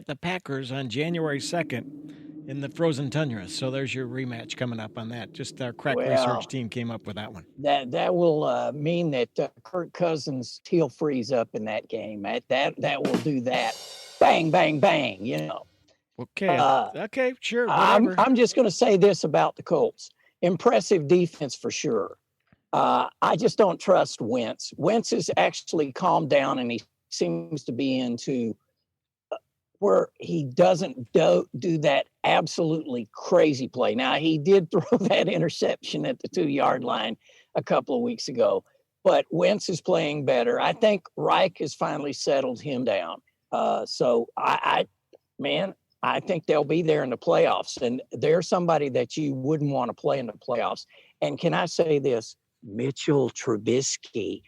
at the Packers on January 2nd in the frozen tundra. So there's your rematch coming up on that. Just our crack research team came up with that one. That will mean that Kirk Cousins' he'll freeze up in that game. That will do that. Bang, bang, bang. You know. Okay. Okay. Sure. Whatever. I'm just going to say this about the Colts: impressive defense for sure. I just don't trust Wentz. Wentz has actually calmed down, and he seems to be into where he doesn't do that absolutely crazy play. Now, he did throw that interception at the 2-yard line a couple of weeks ago, but Wentz is playing better. I think Reich has finally settled him down. So I think they'll be there in the playoffs, and they're somebody that you wouldn't want to play in the playoffs. And can I say this? Mitchell Trubisky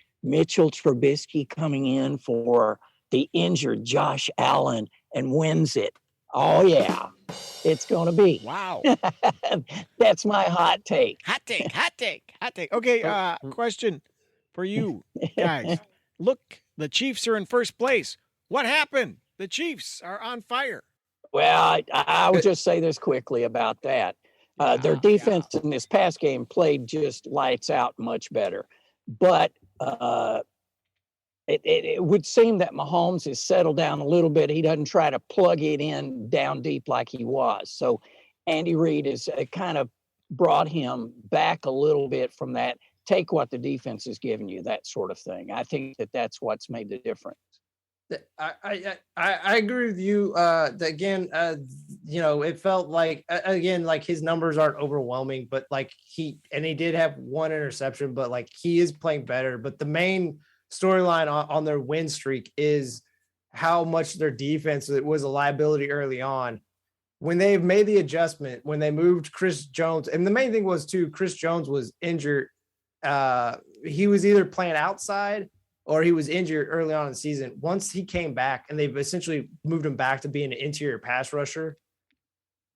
coming in for the injured Josh Allen and wins it. Oh, yeah, it's going to be. Wow. That's my hot take. Hot take. Okay, question for you guys. Look, the Chiefs are in first place. What happened? The Chiefs are on fire. Well, I would just say this quickly about that. Their defense in this past game played just lights out much better. But it would seem that Mahomes has settled down a little bit. He doesn't try to plug it in down deep like he was. So Andy Reid has kind of brought him back a little bit from that. Take what the defense is giving you, that sort of thing. I think that's what's made the difference. I agree with you. Again, it felt like like his numbers aren't overwhelming, but like he did have one interception, but like he is playing better. But the main storyline on their win streak is how much their defense was a liability early on. When they've made the adjustment, when they moved Chris Jones, and the main thing was too, Chris Jones was injured. He was either playing outside or he was injured early on in the season. Once he came back and they've essentially moved him back to being an interior pass rusher,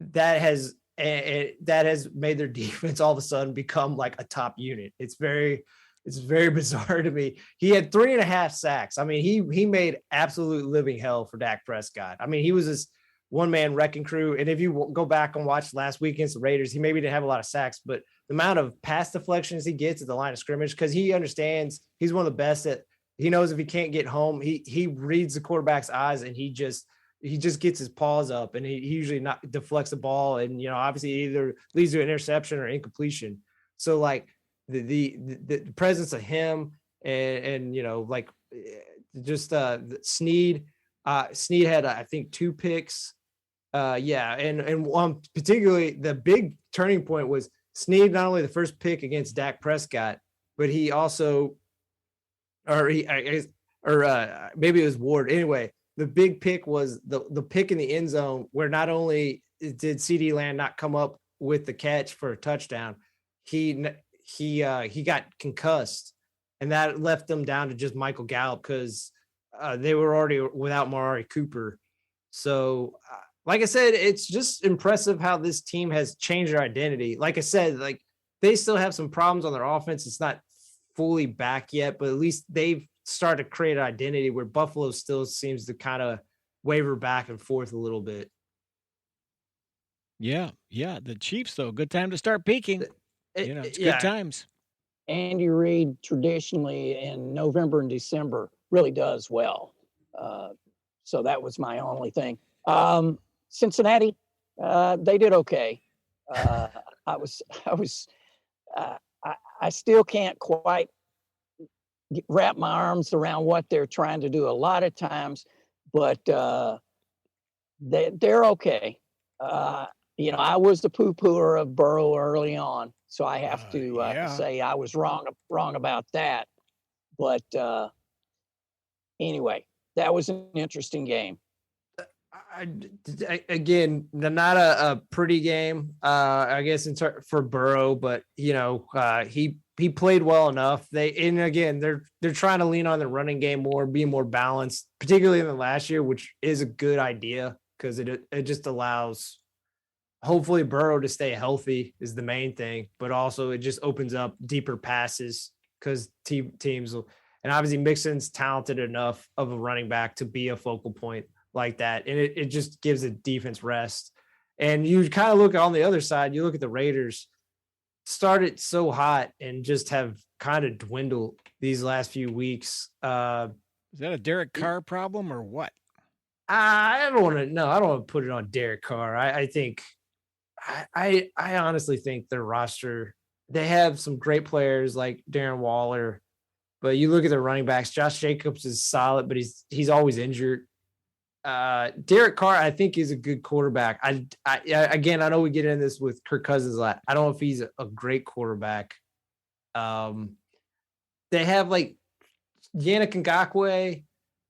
that has made their defense all of a sudden become like a top unit. It's very bizarre to me. He had 3.5 sacks. I mean, he made absolute living hell for Dak Prescott. I mean, he was this one-man wrecking crew. And if you go back and watch last week against the Raiders, he maybe didn't have a lot of sacks, but the amount of pass deflections he gets at the line of scrimmage, because he understands he's one of the best at, he knows if he can't get home, he reads the quarterback's eyes and he just gets his paws up, and he usually not deflects the ball, and obviously either leads to an interception or incompletion. So like the presence of him and Snead had I think 2 picks. And one particularly the big turning point was Snead, not only the first pick against Dak Prescott, but he also maybe it was Ward. Anyway, the big pick was the pick in the end zone where not only did CeeDee Lamb not come up with the catch for a touchdown, he got concussed, and that left them down to just Michael Gallup because they were already without Amari Cooper. So, like I said, it's just impressive how this team has changed their identity. Like I said, like they still have some problems on their offense. It's not fully back yet, but at least they've started to create an identity where Buffalo still seems to kind of waver back and forth a little bit. Yeah. The Chiefs, though, good time to start peaking. It's good times. Andy Reid traditionally in November and December really does well. So that was my only thing. Cincinnati, they did okay. I still can't quite wrap my arms around what they're trying to do a lot of times, but they're okay. I was the poo-pooer of Burrow early on, so I have to say I was wrong about that. But anyway, that was an interesting game. Again, not a pretty game, I guess, for Burrow, but he played well enough. They're trying to lean on the running game more, be more balanced, particularly in the last year, which is a good idea because it just allows hopefully Burrow to stay healthy is the main thing, but also it just opens up deeper passes because teams will, and obviously Mixon's talented enough of a running back to be a focal point like that. And it just gives the defense rest. And you kind of look on the other side, you look at the Raiders, started so hot and just have kind of dwindled these last few weeks. Is that a Derek Carr problem or what? I don't want to put it on Derek Carr. I think I honestly think their roster, they have some great players like Darren Waller, but you look at their running backs, Josh Jacobs is solid, but he's always injured. Derek Carr, I think, is a good quarterback. Again, I know we get into this with Kirk Cousins a lot. I don't know if he's a great quarterback. They have like Yannick Ngakoue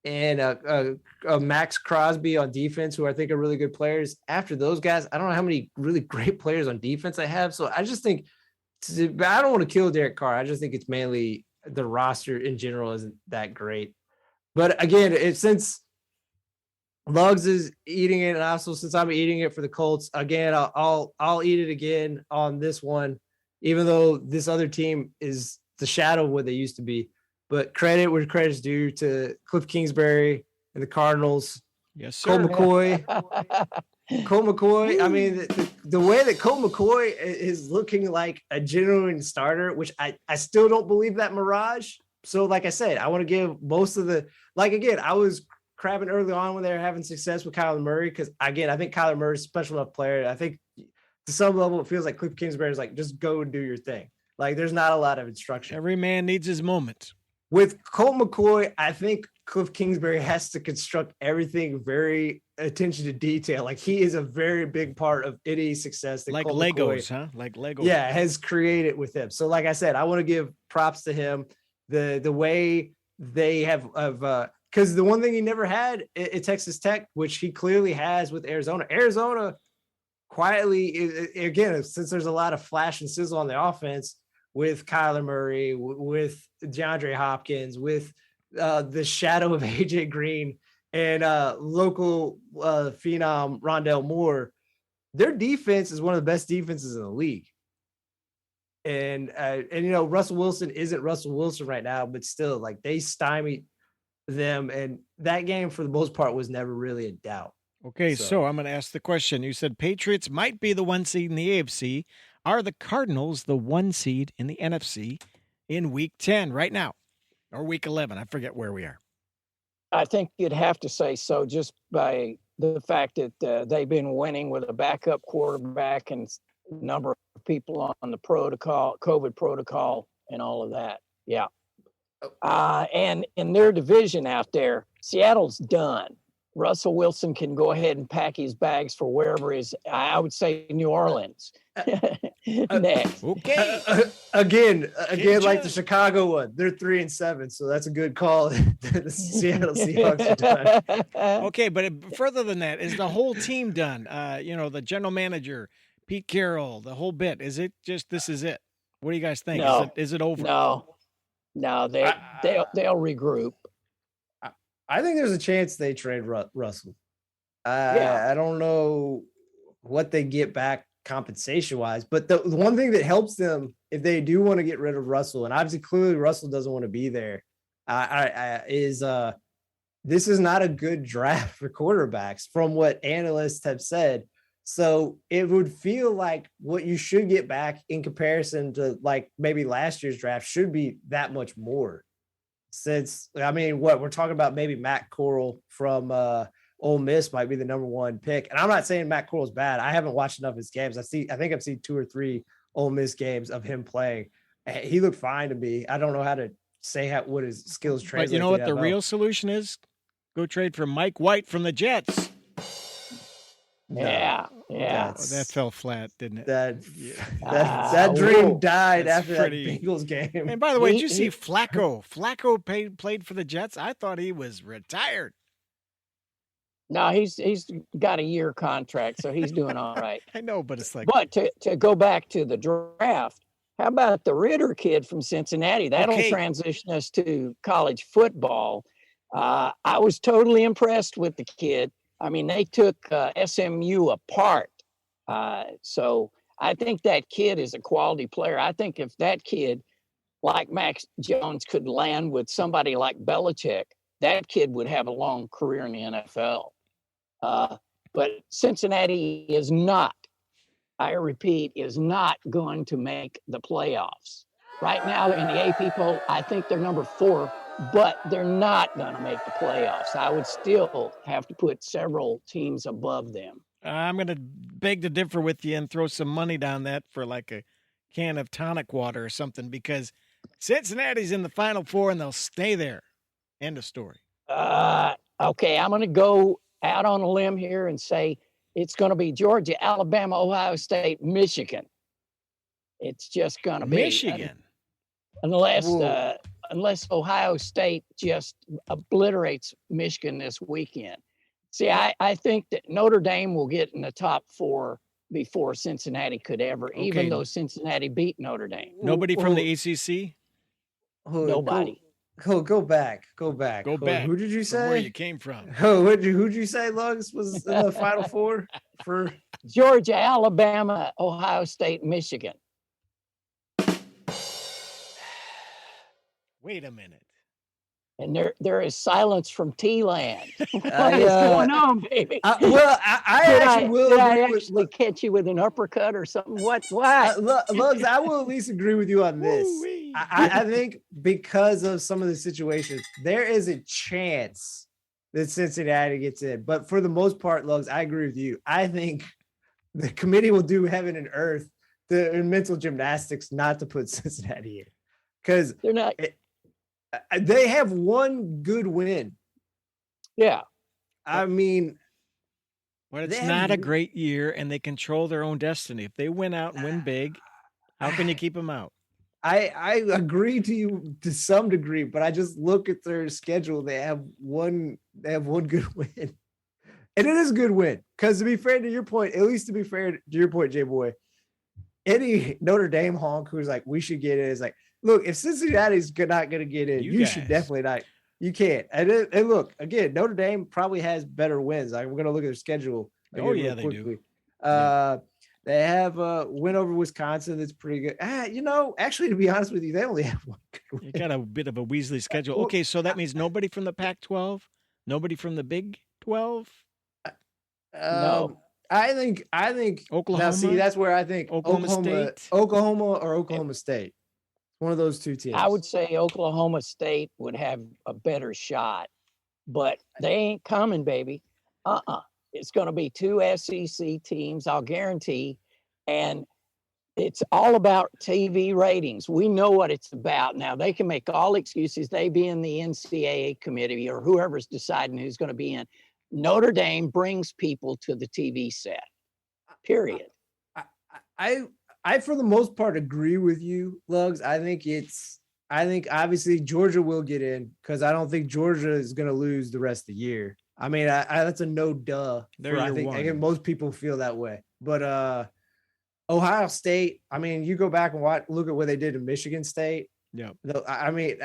and a Max Crosby on defense, who I think are really good players. After those guys, I don't know how many really great players on defense I have. So I just think, I don't want to kill Derek Carr. I just think it's mainly the roster in general isn't that great. But again, since Lugs is eating it, and also since I'm eating it for the Colts, again, I'll eat it again on this one, even though this other team is the shadow of what they used to be. But credit where credit's due to Cliff Kingsbury and the Cardinals. Yes, sir. Colt McCoy. I mean, the way that Colt McCoy is looking like a genuine starter, which I still don't believe that mirage. So, like I said, I want to give most of the, like, again, I was crabbing early on when they were having success with Kyler Murray, because, again, I think Kyler Murray is a special enough player. I think to some level it feels like Cliff Kingsbury is like, just go and do your thing. Like, there's not a lot of instruction. Every man needs his moment. With Colt McCoy, I think Cliff Kingsbury has to construct everything very attention to detail. Like, he is a very big part of any success that like Colt Legos, McCoy, huh? Like Legos. yeah, has created with him. So, like I said, I want to give props to him. The way they have because the one thing he never had at Texas Tech, which he clearly has with Arizona. Arizona quietly, again, since there's a lot of flash and sizzle on the offense with Kyler Murray, with DeAndre Hopkins, with the shadow of AJ Green and local phenom Rondell Moore, their defense is one of the best defenses in the league. And you know, Russell Wilson isn't Russell Wilson right now, but still, like, they stymied them, and that game for the most part was never really a doubt. Okay, so I'm going to ask the question. You said Patriots might be the 1 seed in the AFC. Are the Cardinals the 1 seed in the NFC in Week 10 right now, or Week 11? I forget where we are. I think you'd have to say so, just by the fact that they've been winning with a backup quarterback and number of people on the protocol, COVID protocol, and all of that. Yeah. And in their division out there, Seattle's done. Russell Wilson can go ahead and pack his bags for wherever I would say New Orleans. Next. Okay. Again, like the Chicago one, they're 3-7, so that's a good call. The Seattle Seahawks are done. Okay, but further than that, is the whole team done? You know, the general manager, Pete Carroll, the whole bit. Is it just this is it? What do you guys think? No. Is it over? No, they'll regroup. I think there's a chance they trade Russell. Yeah. I don't know what they get back compensation wise, but the one thing that helps them if they do want to get rid of Russell, and obviously clearly Russell doesn't want to be there, is this is not a good draft for quarterbacks from what analysts have said. So it would feel like what you should get back in comparison to like maybe last year's draft should be that much more. Since, I mean, what we're talking about, maybe Matt Corral from Ole Miss might be the number 1 pick. And I'm not saying Matt Corral's bad. I haven't watched enough of his games. I think I've seen 2 or 3 Ole Miss games of him playing. He looked fine to me. I don't know how to say what his skills translate. But you know what the NFL. real solution is? Go trade for Mike White from the Jets. Yeah. That fell flat, didn't it? That dream died after that Bengals game. And by the way, did you see Flacco? Flacco played for the Jets. I thought he was retired. No, he's got a year contract, so he's doing all right. I know, but it's like. But to go back to the draft, how about the Ritter kid from Cincinnati? That'll transition us to college football. I was totally impressed with the kid. I mean, they took SMU apart. So I think that kid is a quality player. I think if that kid, like Max Jones, could land with somebody like Belichick, that kid would have a long career in the NFL. But Cincinnati is not, I repeat, is not going to make the playoffs. Right now in the AP poll, I think they're number 4, but they're not going to make the playoffs. I would still have to put several teams above them. I'm going to beg to differ with you and throw some money down that for like a can of tonic water or something, because Cincinnati's in the Final Four and they'll stay there. End of story. Okay, I'm going to go out on a limb here and say it's going to be Georgia, Alabama, Ohio State, Michigan. It's just going to be Michigan. Unless Ohio State just obliterates Michigan this weekend. See, I think that Notre Dame will get in the top 4 before Cincinnati could ever, even though Cincinnati beat Notre Dame. Nobody from the ACC? Nobody. Go back. Go back. Who did you say? Where you came from? Who'd you say, Lugs, was in the Final Four for? Georgia, Alabama, Ohio State, Michigan. Wait a minute. And there is silence from T-Land. What is Yeah. going on, baby? Did I actually catch you with an uppercut or something? What? Lugs, I will at least agree with you on this. Woo-wee. I think because of some of the situations, there is a chance that Cincinnati gets in. But for the most part, Lugs, I agree with you. I think the committee will do heaven and earth, the mental gymnastics, not to put Cincinnati in, because They're not. They have one good win. Yeah. I mean, But it's they not have- a great year, and they control their own destiny. If they win out and win big, how can you keep them out? I agree to you to some degree, but I just look at their schedule. They have one good win. And it is a good win. Because to be fair to your point, at least to be fair to your point, J-Boy, any Notre Dame honk who's like, we should get it, is like, look, if Cincinnati's not going to get in, you should definitely not. You can't. And look, again, Notre Dame probably has better wins. We're going to look at their schedule. Oh, yeah, they do. They have a win over Wisconsin that's pretty good. Actually, to be honest with you, they only have one good win. You got a bit of a Weasley schedule. Okay, so that means nobody from the Pac-12, nobody from the Big 12. No. I think Oklahoma. Now, see, that's where I think Oklahoma State? Oklahoma or Oklahoma State. One of those two teams. I would say Oklahoma State would have a better shot, but they ain't coming, baby. It's going to be 2 SEC teams, I'll guarantee. And it's all about TV ratings. We know what it's about. Now, they can make all excuses. They be in the NCAA committee or whoever's deciding who's going to be in. Notre Dame brings people to the TV set, period. I for the most part agree with you, Lugs. I think obviously Georgia will get in because I don't think Georgia is going to lose the rest of the year. I mean, that's a no duh. I think most people feel that way. But Ohio State, I mean, you go back and look at what they did in Michigan State. Yeah. I mean,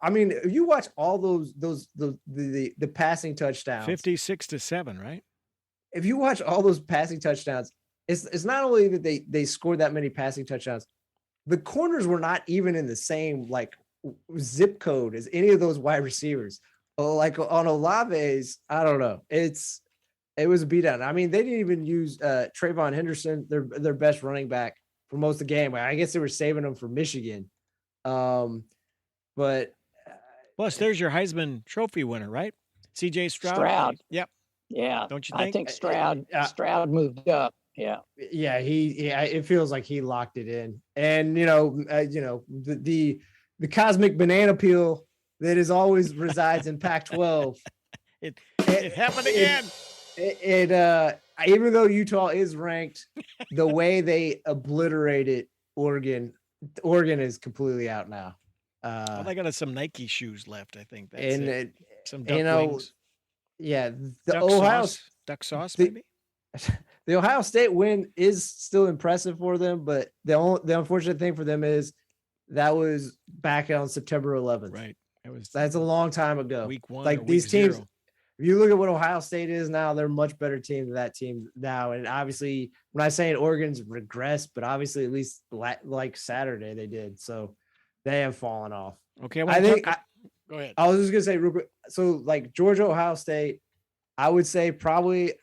if you watch all the passing touchdowns, 56-7, right? If you watch all those passing touchdowns, it's not only that they scored that many passing touchdowns, the corners were not even in the same like zip code as any of those wide receivers. Like on Olave's, I don't know. It was a beatdown. I mean, they didn't even use Trayvon Henderson, their best running back, for most of the game. I guess they were saving him for Michigan. But plus, there's your Heisman Trophy winner, right? C.J. Stroud. Yep. Yeah. Don't you think? I think Stroud moved up. Yeah. Yeah. It feels like he locked it in. And the cosmic banana peel that is always resides in Pac-12. It happened again. Even though Utah is ranked, the way they obliterated Oregon is completely out now. Well, they got some Nike shoes left, I think. That's and it. Some duck wings. Yeah, the Duck duck sauce, maybe. The Ohio State win is still impressive for them, but the unfortunate thing for them is that was back on September 11th. Right. That's a long time ago. Week 1. Like these teams, if you look at what Ohio State is now, they're a much better team than that team now. And obviously, when I say Oregon's regressed, but obviously at least like Saturday they did, so they have fallen off. Okay, go ahead. I was just gonna say real quick. So like Georgia, Ohio State, I would say probably